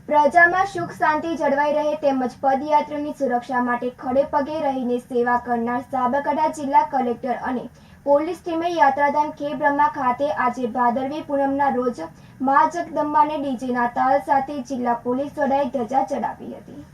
પ્રજામાં સુખ શાંતિ જળવાઈ રહે તેમજ પદયાત્રીઓની સુરક્ષા માટે ખડે પગે રહીને સેવા કરનાર સાબરકાંઠા જિલ્લા કલેક્ટર અને પોલીસ ટીમે યાત્રાધામ ખેબ્રહ્મા ખાતે આજે ભાદરવી પૂનમના રોજ મા જગદંબાને ડીજેના તાલ સાથે જિલ્લા પોલીસ વડાએ ધજા ચડાવી હતી।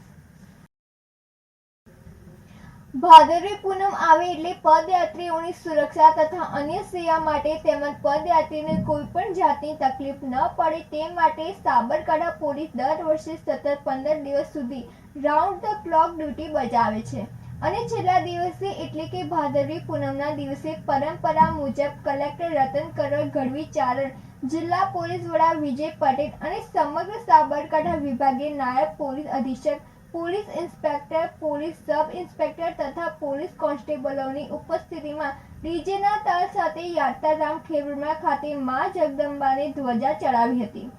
ભાદરવી પૂનમ આવે એટલે પદયાત્રીઓની સુરક્ષા તથા અન્ય સેવા માટે તેમજ પદયાત્રીને કોઈ પણ જાતની તકલીફ ન પડે તે માટે સાબરકાંઠા પોલીસ દર વર્ષે સતત 15 દિવસ સુધી રાઉન્ડ ધ ક્લોક ડ્યુટી બજાવે છે અને છેલ્લા દિવસે એટલે કે ભાદરવી પૂનમના દિવસે પરંપરા મુજબ કલેક્ટર રતન કરોલ ગઢવી ચારણ, જિલ્લા પોલીસ વડા વિજય પટેલ અને સમગ્ર સાબરકાંઠા વિભાગીય નાયબ પોલીસ અધિક્ષક, police inspector, police sub inspector તથા પોલીસ કોન્સ્ટેબલોની ઉપસ્થિતિમાં ડીજેના તાલ સાથે યાત્રાધામ ખેબ્રહ્મા ખાતે મા જગદંબાને ધ્વજા ચડાવી હતી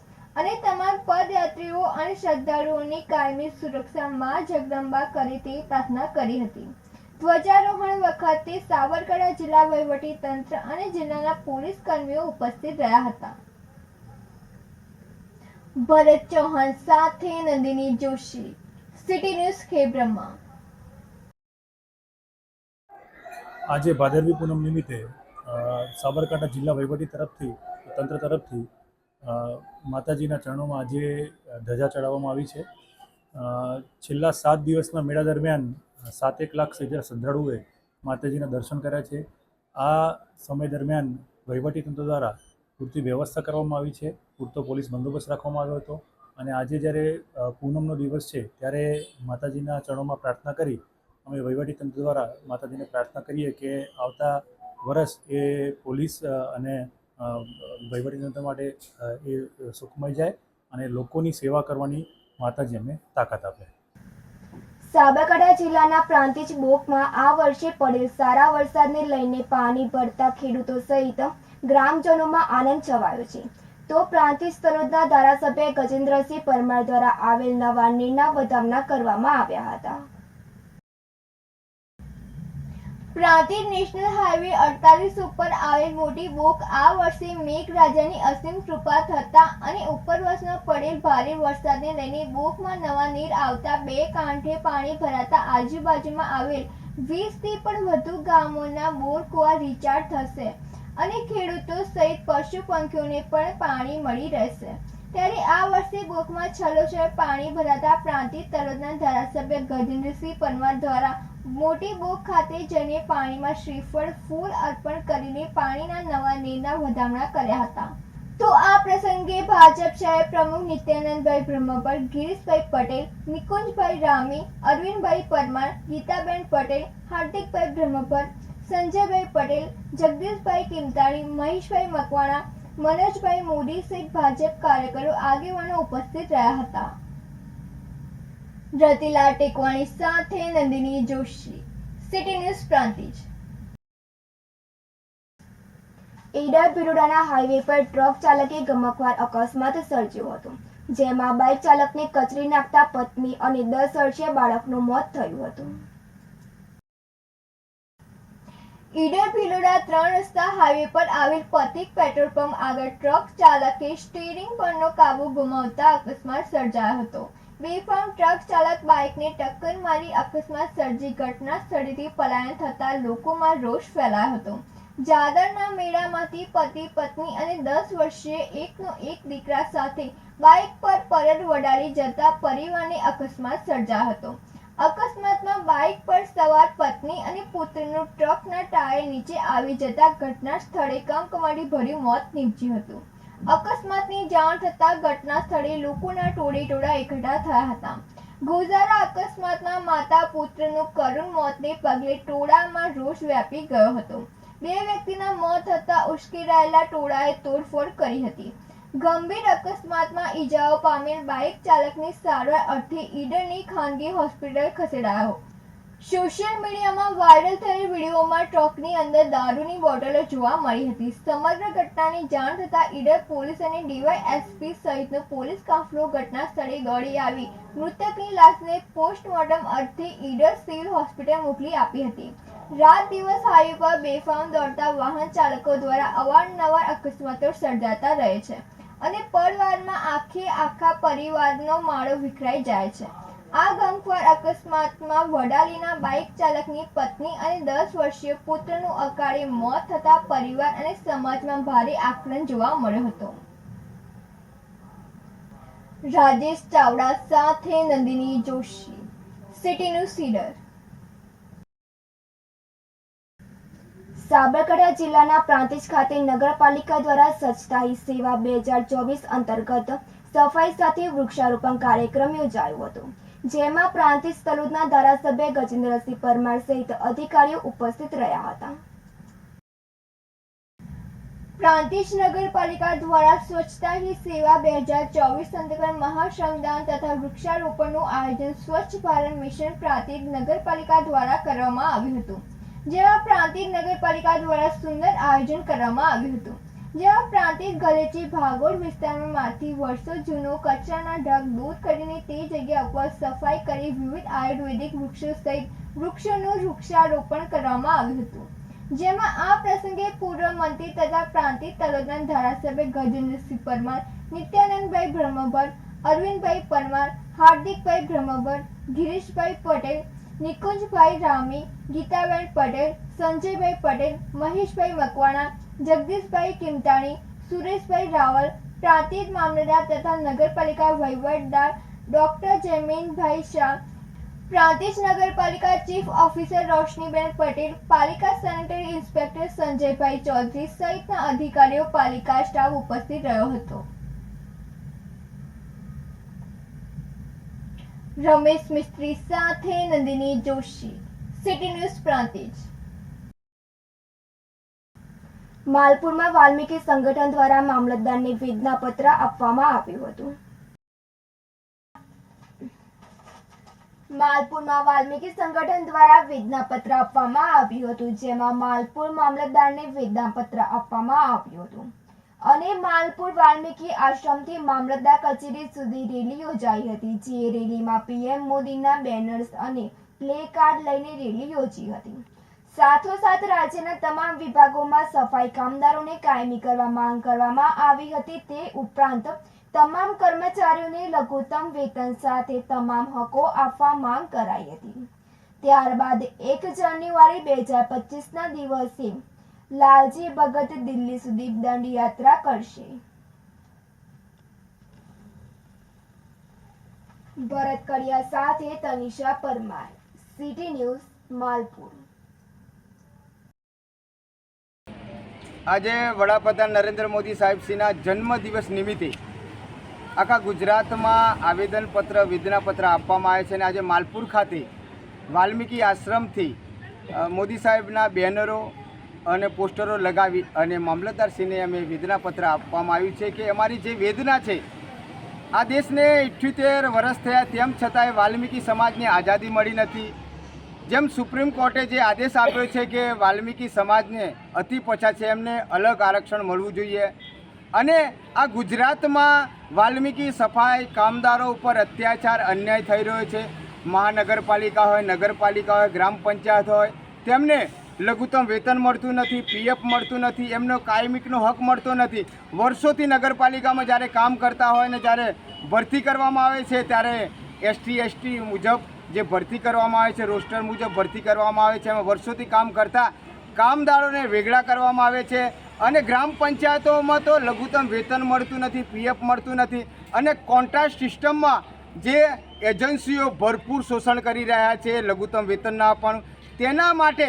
અને તમામ પદયાત્રીઓ અને શ્રદ્ધાળુઓની કાયમી સુરક્ષા મા જગદંબા કરે તે પ્રાર્થના કરી હતી। ધ્વજારોહણ વખતે સાબરકાંઠા જિલ્લા વહીવટી તંત્ર અને જિલ્લાના પોલીસ કર્મીઓ ઉપસ્થિત રહ્યા હતા। ભરત ચૌહાણ સાથે નંદિની જોશી, સિટી ન્યૂઝ ખેબ્રહ્મા। આજે ભાદરવી પૂનમ નિમિત્તે સાબરકાંઠા જિલ્લા વહીવટી તંત્ર તરફથી માતાજીના ચરણોમાં આજે ધજા ચડાવવામાં આવી છે। છેલ્લા 7 દિવસના મેળા દરમિયાન 7 લાખ શ્રદ્ધાળુઓએ માતાજીના દર્શન કર્યા છે। આ સમય દરમિયાન વહીવટીતંત્ર દ્વારા પૂરતી વ્યવસ્થા કરવામાં આવી છે, પૂરતો પોલીસ બંદોબસ્ત રાખવામાં આવ્યો હતો અને આજે જ્યારે પૂનમનો દિવસ છે ત્યારે માતાજીના ચરણોમાં પ્રાર્થના કરી અમે વહીવટીતંત્ર દ્વારા માતાજીને પ્રાર્થના કરીએ કે આવતા વર્ષ એ પોલીસ અને વહીવટીતંત્ર માટે એ સુખમય જાય અને લોકોની સેવા કરવાની માતાજી અમને તાકાત આપે। સાબરકાંઠા જિલ્લાના પ્રાંતિજ બોકમાં આ વર્ષે પડેલ સારા વરસાદને લઈને પાણી ભરતા ખેડૂતો સહિત ગ્રામજનોમાં આનંદ છવાયો છે, તો પ્રાંતિજ તલોદના ધારાસભ્ય ગજેન્દ્રસિંહ પરમાર દ્વારા આવેલ નવા નીરના વધામણા કરવામાં આવ્યા હતા। પ્રાંતિજ નેશનલ હાઈવે 48 ઉપર આવેલ મોટી બોક આ વર્ષે મેઘરાજાની અસીમ કૃપા થતા અને ઉપરવાસમાં પડેલ ભારે વરસાદને લઈને બોકમાં નવા નીર આવતા 2 કાંઠે પાણી ભરાતા આજુબાજુમાં આવેલ 20 થી પણ વધુ ગામોના બોર કુવા રિચાર્જ થશે અને ખેડૂતો સહિત પશુ પંખીઓને પણ પાણી મળી રહેશે। ત્યારે આ વર્ષે બોકમાં છલોછલ પાણી ભરાતા પ્રાંતિજ તલોદના ધારાસભ્ય ગજેન્દ્રસિંહ પરમાર દ્વારા મોટી બોક ખાતે જઈને પાણીમાં શ્રીફળ ફૂલ અર્પણ કરીને પાણીના નવા નીરના વધામણા કર્યા હતા। તો આ પ્રસંગે ભાજપ શહેર પ્રમુખ નિત્યાનંદભાઈ બ્રહ્મભટ્ટ, ગિરીશભાઈ પટેલ, નિકુંજભાઈ રામી, અરવિંદભાઈ પરમાર, ગીતાબેન પટેલ, હાર્દિકભાઈ બ્રહ્મભટ્ટ, સંજયભાઈ પટેલ, જગદીશભાઈ કિમતાણી, મહેશભાઈ મકવાણા, મનોજભાઈ મોદી સહિત ભાજપ કાર્યકરો આગેવાનો ઉપસ્થિત રહ્યા હતા। રતિલાલ ટેકવાણી સાથે નંદિની જોશી, સિટી ન્યૂઝ પ્રાંતિજ। ઈડર ભિલોડાના હાઈવે પર ટ્રક ચાલકે ગમખ્વાર અકસ્માત સર્જ્યો હતો, જેમાં બાઇક ચાલકને કચરી નાખતા પત્ની અને 10 વર્ષીય બાળકનું મોત થયું હતું। ઈડર ભિલોડા 3 રસ્તા હાઈવે પર આવેલ પથિક પેટ્રોલ પંપ આગળ ટ્રક ચાલકે સ્ટીયરિંગ પરનો કાબુ ગુમાવતા અકસ્માત સર્જાયો હતો। બેફામ ટ્રક ચાલક બાઇકને ટક્કર મારી અકસ્માત સર્જી ઘટના સ્થળેથી પલાયન થતા લોકોમાં રોષ ફેલાયો હતો। જાદરના મેળામાંથી પતિ પત્ની અને 10 વર્ષીય એકનો એક દીકરા સાથે બાઇક પર પરત વડાળી જતા પરિવારને અકસ્માત સર્જાયો હતો। અકસ્માતમાં બાઇક પર સવાર પત્ની અને પુત્રનું ટ્રકના ટાયર નીચે આવી જતા ઘટના સ્થળે કમકમાટી ભર્યું મોત નીપજ્યું હતું। અકસ્માતની જાણ થતાં ઘટના સ્થળે લોકોના ટોળેટોળા એકઠા થયા હતા। ગોઝારા અકસ્માતમાં માતા પુત્રનું કરુણ મોતને પગલે ટોળામાં રોષ વ્યાપી ગયો હતો। 2 વ્યક્તિના મોત થતાં ઉશ્કેરાયેલા ટોળાએ તોડફોડ કરી હતી। ગંભીર અકસ્માતમાં ઈજાઓ પામેલ બાઇક ચાલકની સારવાર અર્થે ઈડરની ખાનગી હોસ્પિટલ ખસેડાયો। સોશિયલ મીડિયામાં વાયરલ થયેલ વિડીયોમાં ટ્રકની અંદર દારૂની બોટલો જોવા મળી હતી। સમગ્ર ઘટનાની જાણ થતાં ઈડર પોલીસ અને ડીવાયએસપી સહિતનો પોલીસ કાફલો ઘટના સ્થળે દોડી આવી મૃતકની લાશને પોસ્ટમોર્ટમ અર્થે ઈડર સિવિલ હોસ્પિટલ મોકલી આપી હતી। રાત દિવસ હાઈવે પર બેફામ દોડતા વાહન ચાલકો દ્વારા અવારનવાર અકસ્માતો સર્જાતા રહે છે અને પળવારમાં આખા પરિવારનો માળો વિખરાઈ જાય છે. આ ગમખ્વાર અકસ્માતમાં વડાલીના બાઇક ચાલકની પત્ની અને 10 વર્ષીય પુત્રનું અકાળે મોત થતાં પરિવાર અને સમાજમાં ભારે આક્રંદ જોવા મળ્યો હતો. રાજેશ ચાવડા સાથે નંદિની જોશી, સિટી ન્યૂઝ સીડર. સાબરકાંઠા જિલ્લાના પ્રાંતિજ ખાતે નગરપાલિકા દ્વારા સ્વચ્છતા હી સેવા 2024 અંતર્ગત સફાઈ સાથે વૃક્ષારોપણ કાર્યક્રમ યોજાયો હતો, જેમાં પ્રાંતિજ તલોદના ધારાસભ્ય ગજેન્દ્રસિંહ પરમાર સહિત અધિકારીઓ ઉપસ્થિત રહ્યા હતા. પ્રાંતિજ નગરપાલિકા દ્વારા સ્વચ્છતા હી સેવા 2024 અંતર્ગત મહાશ્રમદાન તથા વૃક્ષારોપણનું આયોજન સ્વચ્છ ભારત મિશન પ્રાંતિજ નગરપાલિકા દ્વારા કરવામાં આવ્યું હતું. જેમાં પ્રાંતિજ નગરપાલિકા દ્વારા સુંદર આયોજન કરવામાં આવ્યું હતું. જેમાં પ્રાંતિજ ગલેચી ભાગોળ વિસ્તારમાંથી વર્ષો જૂનો કચરાના ઢગ દૂર કરીને તે જગ્યા ઉપર સફાઈ કરી વિવિધ આયુર્વેદિક વૃક્ષો સહિત વૃક્ષોનું વૃક્ષારોપણ કરવામાં આવ્યું હતું. જેમાં આ પ્રસંગે પૂર્વ મંત્રી તથા પ્રાંતિજ તલોદના ધારાસભ્ય ગજેન્દ્રસિંહ પરમાર, નિત્યાનંદભાઈ બ્રહ્મભટ્ટ, અરવિંદભાઈ પરમાર, હાર્દિકભાઈ બ્રહ્મભટ્ટ, ગિરીશભાઈ પટેલ, નિકુંજભાઈ રામી, ગીતાબેન પટેલ, સંજયભાઈ પટેલ, મહેશભાઈ મકવાણા, જગદીશભાઈ કિમતાણી, સુરેશભાઈ રાવલ, પ્રાંતિજ મામલતદાર તથા નગરપાલિકા વહીવટદાર ડોક્ટર જયમીનભાઈ શાહ, પ્રાંતિજ નગરપાલિકા ચીફ ઓફિસર રોશનીબેન પટેલ, પાલિકા સેનેટરી ઇન્સ્પેક્ટર સંજયભાઈ ચૌધરી સહિતના અધિકારીઓ, પાલિકા સ્ટાફ ઉપસ્થિત રહ્યો હતો. રમેશ મિસ્ત્રી સાથે નંદિની જોશી, સિટી ન્યૂઝ પ્રાંતિજ. માલપુરમાં વાલ્મીકી સંગઠન દ્વારા મામલતદારને વેદનાપત્ર આપવામાં આવ્યું હતું. માલપુરમાં વાલ્મીકી સંગઠન દ્વારા વેદનાપત્ર આપવામાં આવ્યું હતું, જેમાં માલપુર મામલતદારને વેદનાપત્ર આપવામાં આવ્યું હતું અને માલપુર વાલ્મીકી આશ્રમથી મામલતદાર કચેરી સુધી રેલી યોજાઈ હતી. જે રેલીમાં પીએમ મોદીના બેનર્સ અને પ્લે કાર્ડ લઈને રેલી યોજી હતી. સાથોસાથ રાજ્યના તમામ વિભાગોમાં સફાઈ કામદારોને કાયમી કરવા માંગ કરવામાં આવી હતી. તે ઉપરાંત તમામ કર્મચારીઓને લઘુત્તમ વેતન સાથે તમામ હકો આપવા માંગ કરાઈ હતી. ત્યારબાદ 1 જાન્યુઆરી 2025ના દિવસે લાલજી ભગત દિલ્હી સુધી દંડયાત્રા કરશે. ભરત કડિયા સાથે તનિષા પરમાર, સિટી ન્યૂઝ, માલપુર. આજે વડાપ્રધાન નરેન્દ્ર મોદી સાહેબશ્રીના જન્મદિવસ નિમિત્તે આખા ગુજરાતમાં આવેદનપત્ર વેદનાપત્ર આપવામાં આવે છે અને આજે માલપુર ખાતે વાલ્મીકી આશ્રમથી મોદી સાહેબના બેનરો અને પોસ્ટરો લગાવી અને મામલતદારશ્રીને અમે વેદનાપત્ર આપવામાં આવ્યું છે કે અમારી જે વેદના છે, આ દેશને 78 વર્ષ થયા તેમ છતાંય વાલ્મીકી સમાજને આઝાદી મળી નથી. જેમ સુપ્રીમ કોર્ટે જે આદેશ આપ્યો છે કે વાલ્મીકી સમાજને અતિ પછાત છે એમને અલગ આરક્ષણ મળવું જોઈએ અને આ ગુજરાતમાં વાલ્મીકી સફાઈ કામદારો ઉપર અત્યાચાર અન્યાય થઈ રહ્યો છે. મહાનગરપાલિકા હોય, નગરપાલિકા હોય, ગ્રામ પંચાયત હોય, તેમને લઘુત્તમ વેતન મળતું નથી, પીએફ મળતું નથી, એમનો કાયમીકનો હક મળતો નથી. વર્ષોથી નગરપાલિકામાં જ્યારે કામ કરતા હોય ને જ્યારે ભરતી કરવામાં આવે છે ત્યારે એસટી મુજબ જે ભરતી કરવામાં આવે છે, રોસ્ટર મુજબ ભરતી કરવામાં આવે છે, એમાં વર્ષોથી કામ કરતા કામદારોને વેગળા કરવામાં આવે છે અને ગ્રામ પંચાયતોમાં તો લઘુત્તમ વેતન મળતું નથી, પીએફ મળતું નથી અને કોન્ટ્રાક્ટ સિસ્ટમમાં જે એજન્સીઓ ભરપૂર શોષણ કરી રહ્યા છે લઘુત્તમ વેતન ના આપવાનું. તેના માટે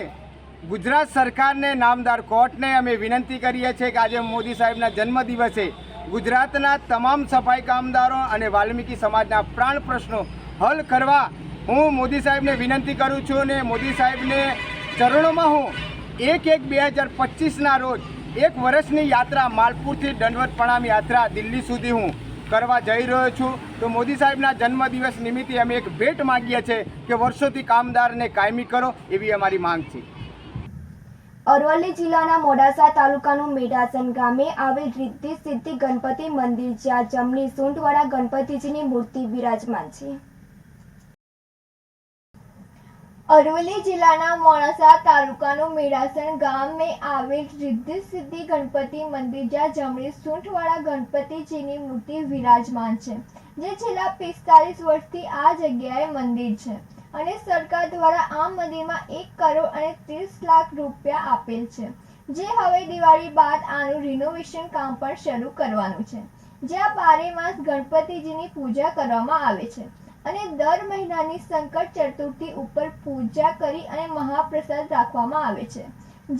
ગુજરાત સરકારને, નામદાર કોર્ટને અમે વિનંતી કરીએ છીએ કે આજે મોદી સાહેબના જન્મદિવસે ગુજરાતના તમામ સફાઈ કામદારો અને વાલ્મીકી સમાજના પ્રાણ પ્રશ્નો હલ કરવા હું મોદી સાહેબને વિનંતી કરું છું અને મોદી સાહેબને ચરણોમાં હું 1/1/2025ના રોજ 1 વર્ષની યાત્રા માલપુરથી દંડવત પ્રણામ યાત્રા દિલ્હી સુધી હું કરવા જઈ રહ્યો છું. તો મોદી સાહેબના જન્મદિવસ નિમિત્તે અમે એક ભેટ માગીએ છીએ કે વર્ષોથી કામદારને કાયમી કરો, એવી અમારી માંગ છે. અરવલ્લી જિલ્લાના મોડાસા તાલુકાનું મેઢાસન ગામે આવેલ રિદ્ધિ સિદ્ધિ ગણપતિ મંદિર, જ્યાં જમણી સૂંઢવાળા ગણપતિજીની મૂર્તિ વિરાજમાન છે. અરવલ્લી જિલ્લાના મોડાસા તાલુકાનું મેડાસણ ગામે આવેલ રિદ્ધિ સિદ્ધિ ગણપતિ મંદિર જ્યાં જમણી સૂંઠવાળા ગણપતિજીની મૂર્તિ વિરાજમાન છે, જે છેલ્લા 45 વર્ષથી આ જગ્યાએ મંદિર છે અને સરકાર દ્વારા આ મંદિરમાં 1 કરોડ અને 30 લાખ રૂપિયા આપેલ છે, જે હવે દિવાળી બાદ આનું રિનોવેશન કામ પણ શરૂ કરવાનું છે, જ્યાં 12 માસ ગણપતિજીની પૂજા કરવામાં આવે છે અને દર મહિનાની સંકટ ચતુર્થી ઉપર પૂજા કરી અને મહાપ્રસાદ રાખવામાં આવે છે,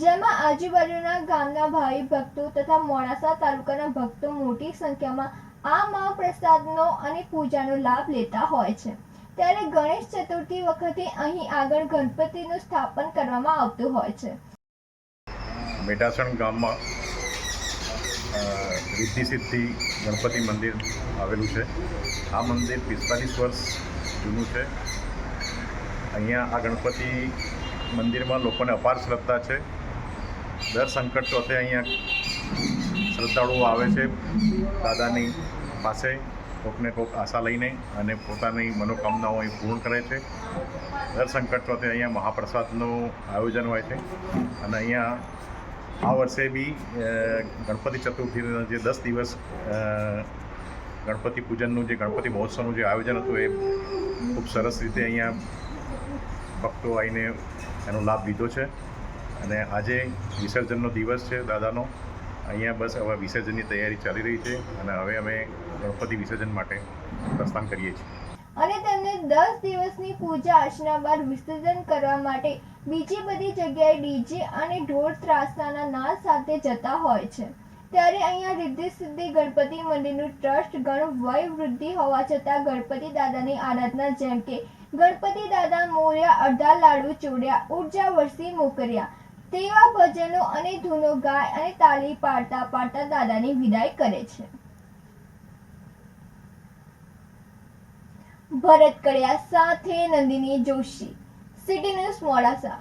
જેમાં આજુબાજુના ગામના ભાવિ ભક્તો તથા મોડાસા તાલુકાના ભક્તો મોટી સંખ્યામાં આ મહાપ્રસાદનો અને પૂજાનો લાભ લેતા હોય છે. ત્યારે ગણેશ ચતુર્થી વખતે અહીં આગળ ગણપતિનું સ્થાપન કરવામાં આવતું હોય છે. મેડાસણ ગામમાં રિદ્ધિ સિદ્ધિ ગણપતિ મંદિર આવેલું છે. આ મંદિર 45 વર્ષ જૂનું છે. અહીંયા આ ગણપતિ મંદિરમાં લોકોને અપાર શ્રદ્ધા છે. દર સંકટ ચોથે અહીંયા શ્રદ્ધાળુઓ આવે છે દાદાની પાસે કોકને કોક આશા લઈને અને પોતાની મનોકામનાઓ અહીં પૂર્ણ કરે છે. દર સંકટ ચોથે અહીંયા મહાપ્રસાદનું આયોજન હોય છે અને અહીંયા આ વર્ષે બી ગણપતિ ચતુર્થીના જે 10 દિવસ ગણપતિ પૂજનનું જે ગણપતિ મહોત્સવનું જે આયોજન હતું એ ખૂબ સરસ રીતે અહીંયા ભક્તો આવીને એનો લાભ લીધો છે અને આજે વિસર્જનનો દિવસ છે દાદાનો. અહીંયા બસ હવે વિસર્જનની તૈયારી ચાલી રહી છે અને હવે અમે ગણપતિ વિસર્જન માટે પ્રસ્થાન કરીએ છીએ. અને તેમને 10 દિવસની પૂજા અર્ચના બાદ વિસર્જન કરવા માટે બીજી બધી જગ્યાએ ડીજે અને ઢોલ ત્રાસાના નાદ સાથે જતા હોય છે. ત્યારે અહીંયા રિદ્ધિ સિદ્ધિ ગણપતિ મંદિરનું ટ્રસ્ટ ગણ વય વૃદ્ધિ હોવા છતાં ગણપતિ દાદાની આરાધના જેમ કે ગણપતિ દાદા મોર્યા, અડધા લાડુ ચોર્યા, ઉર્જા વરસી મોકર્યા તેવા ભજનો અને ધૂનો ગાય અને તાળી પાડતા પાડતા દાદાની વિદાય કરે છે. ભરત કડિયા સાથે નંદિની જોશી, સિટી ન્યૂઝ મોડાસા.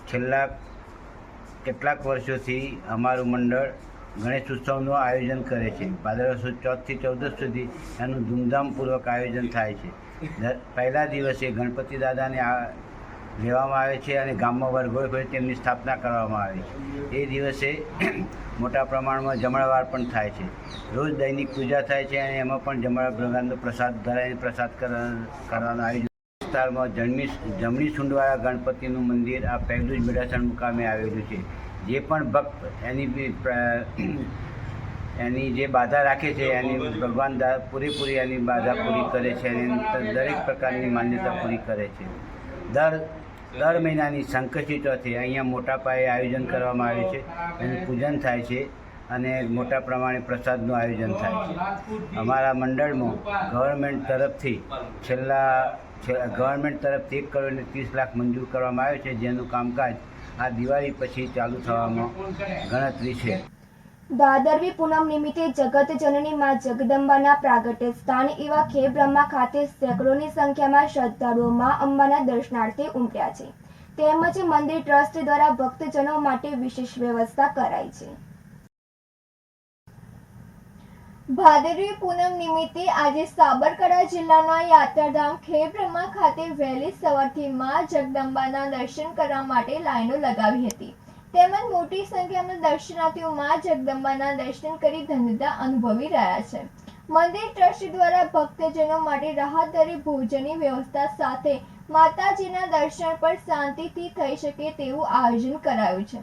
છેલ્લા કેટલાક વર્ષોથી અમારું મંડળ ગણેશ ઉત્સવનું આયોજન કરે છે. ભાદરવા સુદ 4 થી 14 સુધી એનું ધૂમધામપૂર્વક આયોજન થાય છે. પહેલા દિવસે ગણપતિ દાદાને લેવામાં આવે છે અને ગામમાં વર્ગો હોય તેમની સ્થાપના કરવામાં આવે છે. એ દિવસે મોટા પ્રમાણમાં જમણવાર પણ થાય છે. રોજ દૈનિક પૂજા થાય છે અને એમાં પણ જમણા પ્રકારનો પ્રસાદ ધરાવીને પ્રસાદ કરવાનું આયોજન. વિસ્તારમાં જમણી સૂંઢવાળા ગણપતિનું મંદિર આ પહેલું જ મેડાસણ મુકામે આવેલું છે. જે પણ ભક્ત એની જે બાધા રાખે છે એની ભગવાન પૂરેપૂરી એની બાધા પૂરી કરે છે અને દરેક પ્રકારની માન્યતા પૂરી કરે છે. દર મહિનાની સંકષ્ટી ચોથે અહીંયા મોટા પાયે આયોજન કરવામાં આવે છે, એનું પૂજન થાય છે અને મોટા પ્રમાણે પ્રસાદનું આયોજન થાય છે. અમારા મંડળમાં ગવર્મેન્ટ તરફથી 1 કરોડ અને 30 લાખ મંજૂર કરવામાં આવ્યો છે, જેનું કામકાજ આ દિવાળી પછી ચાલુ થવામાં ગણતરી છે. ભાદરવી પૂનમ નિમિત્તે જગત જનની માં જગદંબાના પ્રાગટ્ય સ્થાન એવા ખેબ્રહ્મા ખાતે સેંકડોની સંખ્યામાં શ્રદ્ધાળુઓ માં અંબાના દર્શનાર્થે ઉમટ્યા છે. તેમજ મંદિર ટ્રસ્ટ દ્વારા ભક્તજનો માટે વિશેષ વ્યવસ્થા કરાઈ છે. ભાદરવી પૂનમ નિમિત્તે આજે સાબરકાંઠા જિલ્લાના યાત્રાધામ ખેબ્રહ્મા ખાતે વહેલી સવારથી માં જગદંબાના દર્શન કરવા માટે લાઈનો લગાવી હતી. તેમજ મોટી સંખ્યામાં દર્શનાર્થીઓ માં જગદંબાના દર્શન કરી ધન્યતા અનુભવી રહ્યા છે. મંદિર ટ્રસ્ટ દ્વારા ભક્તજનો માટે રાહત દરે ભોજનની વ્યવસ્થા સાથે માતાજીના દર્શન પણ શાંતિથી થઈ શકે તેવું આયોજન કરાયું છે.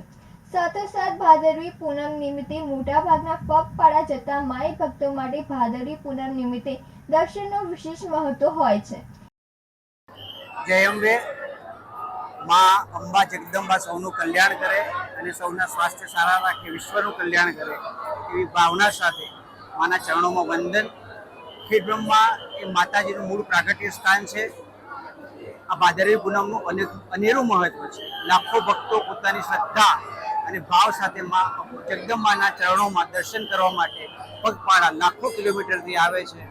સાથોસાથ ભાદરવી પૂનમ નિમિત્તે મોટાભાગના પગપાળા જતા માઈ ભક્તો માટે ભાદરવી પૂનમ નિમિત્તે દર્શનનું વિશેષ મહત્વ હોય છે. જય અંબે. માં અંબા જગદંબા સૌનું કલ્યાણ કરે અને સૌના સ્વાસ્થ્ય સારા રાખે, વિશ્વનું કલ્યાણ કરે એવી ભાવના સાથે માના ચરણોમાં વંદન. ખેડબ્રહ્મા એ માતાજીનું મૂળ પ્રાગટ્ય સ્થાન છે. આ ભાદરવી પૂનમનું અનેરું મહત્વ છે. લાખો ભક્તો પોતાની શ્રદ્ધા અને ભાવ સાથે માં જગદંબાના ચરણોમાં દર્શન કરવા માટે પગપાળા લાખો કિલોમીટરથી આવે છે.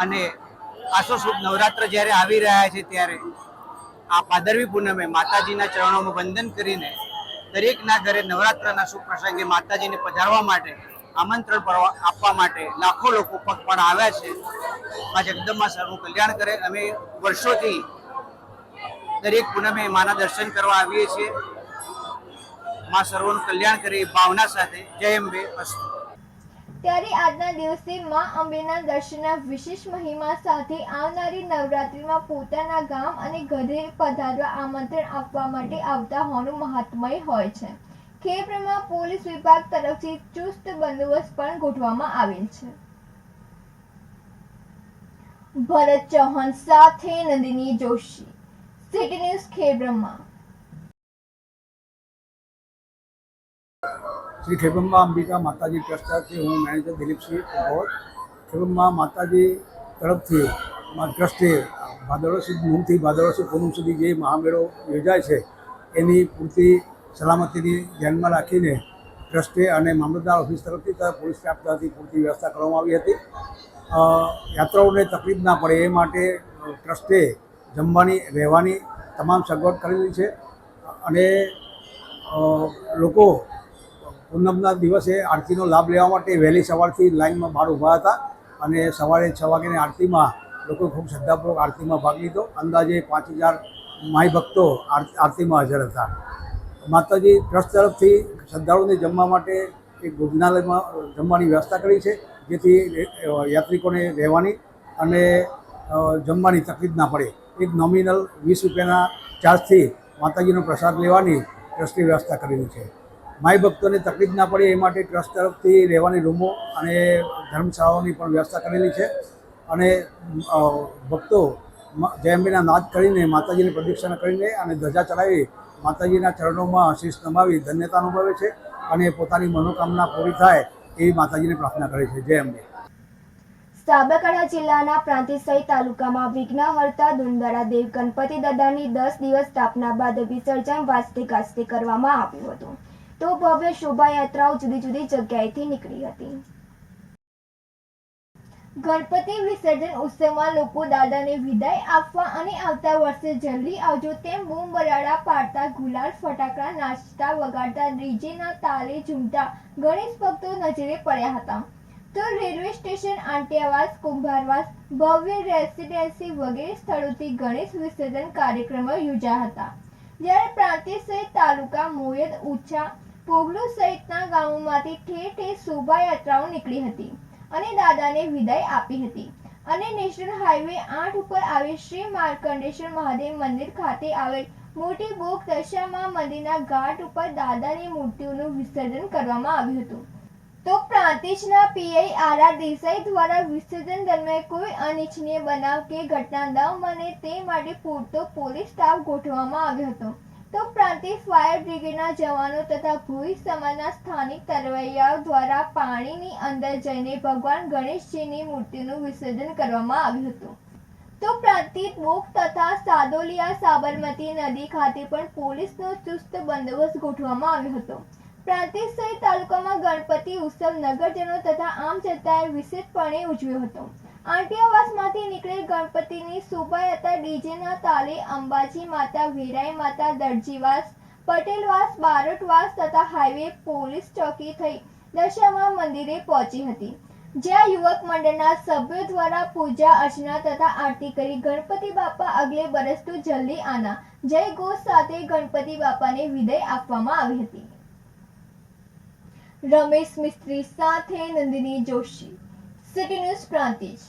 અને આસો સુદ નવરાત્ર જ્યારે આવી રહ્યા છે ત્યારે આ ભાદરવી પૂનમે માતાજીના ચરણોમાં વંદન કરીને દરેકના ઘરે નવરાત્રના શુભ પ્રસંગે માતાજીને પધારવા માટે આમંત્રણ આપવા માટે લાખો લોકો પગપાળા આવ્યા છે. મા જગદંબા સર્વનું કલ્યાણ કરે. અમે વર્ષોથી દરેક પૂનમે માના દર્શન કરવા આવીએ છીએ. મા સર્વનું કલ્યાણ કરે એ ભાવના સાથે. જય અંબે અસ્તુ. ત્યારે આજના દિવસે મા અંબેના દર્શનના વિશેષ મહિમા સાથે આવનારી નવરાત્રિમાં પોતાના ગામ અને ઘરે પધારવા આમંત્રણ આપવા માટે આવતા હોવાનું મહાત્મય હોય છે. ખેડબ્રહ્મા પોલીસ વિભાગ તરફથી ચુસ્ત બંદોબસ્ત પણ ગોઠવવામાં આવેલ છે. ભરત ચૌહાણ સાથે નંદિની જોશી, સિટી ન્યૂઝ ખેડબ્રહ્મા. શ્રી ખેડબ્રહ્મા અંબિકા માતાજી ટ્રસ્ટ તરફથી હું મેનેજર દિલીપસિંહ ગોળ. ખેડબ્રહ્મા માતાજી તરફથી ટ્રસ્ટે ભાદરવી નૂમથી ભાદરવી પૂનમ સુધી જે મહામેળો યોજાય છે એની પૂરતી સલામતીની ધ્યાનમાં રાખીને ટ્રસ્ટે અને મામલતદાર ઓફિસ તરફથી તથા પોલીસ સ્ટાફ તરફથી પૂરતી વ્યવસ્થા કરવામાં આવી હતી. યાત્રાઓને તકલીફ ના પડે એ માટે ટ્રસ્ટે જમવાની રહેવાની તમામ સગવડ કરેલી છે અને લોકો પૂનમના દિવસે આરતીનો લાભ લેવા માટે વહેલી સવારથી લાઇનમાં બહાર ઊભા હતા અને સવારે 6 વાગ્યાની આરતીમાં લોકો ખૂબ શ્રદ્ધાપૂર્વક આરતીમાં ભાગ લીધો. અંદાજે 5000 માઈ ભક્તો આરતીમાં હાજર હતા. માતાજી ટ્રસ્ટ તરફથી શ્રદ્ધાળુઓને જમવા માટે એક ભોજનાલયમાં જમવાની વ્યવસ્થા કરી છે, જેથી યાત્રિકોને રહેવાની અને જમવાની તકલીફ ના પડે. એક નોમિનલ 20 રૂપિયાના ચાર્જથી માતાજીનો પ્રસાદ લેવાની ટ્રસ્ટે વ્યવસ્થા કરેલી છે. માઈ ભક્તોને તકલીફ ના પડે એ માટે ટ્રસ્ટ તરફથી રહેવાની રૂમો અને ધર્મશાળાઓની પણ વ્યવસ્થા કરેલી છે અને ભક્તો જય અંબેના નાદ કરીને માતાજીની પ્રદક્ષિણા કરીને અને ધજા ચડાવી માતાજીના ચરણોમાં શીશ નમાવી ધન્યતા અનુભવે છે અને પોતાની મનોકામના પૂરી થાય એવી માતાજીને પ્રાર્થના કરે છે. જય અંબે. સાબરકાંઠા જિલ્લાના પ્રાંતિજ તાલુકામાં વિઘ્નહર્તા દુંદાળા દેવ ગણપતિ દાદાની 10 દિવસ સ્થાપના બાદ વિસર્જન વાજતે ગાજતે કરવામાં આવ્યું હતું. તો ભવ્ય શોભાયાત્રાઓ જુદી જુદી જગ્યાએથી નીકળી હતી. ગણપતિ વિસર્જન ઉત્સવમાં લોકો દાદાને વિદાય આપવા અને આવતા વર્ષે જલ્દી આવજો તેમ બૂમ બરાડા પાડતા, ગુલાલ ફટાકડા નાચતા વગાડતા, ડીજેના તાલે ઝૂમતા ગણેશ ભક્તો નજરે પડ્યા હતા. તો રેલવે સ્ટેશન, આંટિયાવાસ, કુંભારવાસ, ભવ્ય રેસિડેન્સી વગેરે સ્થળોથી ગણેશ વિસર્જન કાર્યક્રમો યોજાયા હતા. જ્યારે પ્રાંતિજ સહિત તાલુકા, મોયદ, ઉછા, પોગલું સહિતના ગામોમાંથી ઠેર ઠેર શોભાયાત્રાઓ નીકળી હતી અને દાદાને વિદાય આપી હતી. અને નેશનલ હાઈવે 8 ઉપર આવેલ શ્રી માર્કંડેશ્વર મહાદેવ મંદિર ખાતે આવેલ મોટી બોગ દશામા મંદિરના ઘાટ ઉપર દાદાની મૂર્તિઓનું વિસર્જન કરવામાં આવ્યું હતું. તો પ્રાંતિજના પીઆઈ આર દેસાઈ દ્વારા વિસર્જન દરમિયાન કોઈ અનિચ્છનીય બનાવ કે ઘટના ન બને તે માટે પૂરતો પોલીસ સ્ટાફ ગોઠવવામાં આવ્યો હતો. તો પ્રાંતિજ ફાયર બ્રિગેડના જવાનો તથા ભોઈ સમાજના સ્થાનિક તરવૈયાઓ દ્વારા પાણીની અંદર જઈને ભગવાન ગણેશજીની મૂર્તિનું વિસર્જન કરવામાં આવ્યું હતું. તો પ્રાંતિજ બોગ તથા સાદોલિયા સાબરમતી નદી ખાતે પણ પોલીસનો ચુસ્ત બંદોબસ્ત ગોઠવવામાં આવ્યો હતો. પ્રાંતિજ સહિત તાલુકામાં ગણપતિ ઉત્સવ નગરજનો તથા આમ જનતાએ વિશેષપણે ઉજવ્યો હતો. આંટિયાવાસમાંથી નીકળેલ ગણપતિની શોભાયાત્રા ડીજેના તાલે અંબાજી માતા, વેરાઈ માતા, દરજીવાસ, પટેલવાસ, બારોટવાસ તથા હાઈવે પોલીસ ચોકી થઈ દશામા મંદિરે પહોંચી હતી, જ્યાં યુવક મંડળના સભ્યો દ્વારા પૂજા અર્ચના તથા આરતી કરી ગણપતિ બાપા અગલે બરસ તો જલ્દી આના જય ઘોષ સાથે ગણપતિ બાપાને વિદાય આપવામાં આવી હતી. રમેશ મિસ્ત્રી સાથે નંદિની જોશી, સિટી ન્યૂઝ પ્રાંતિજ.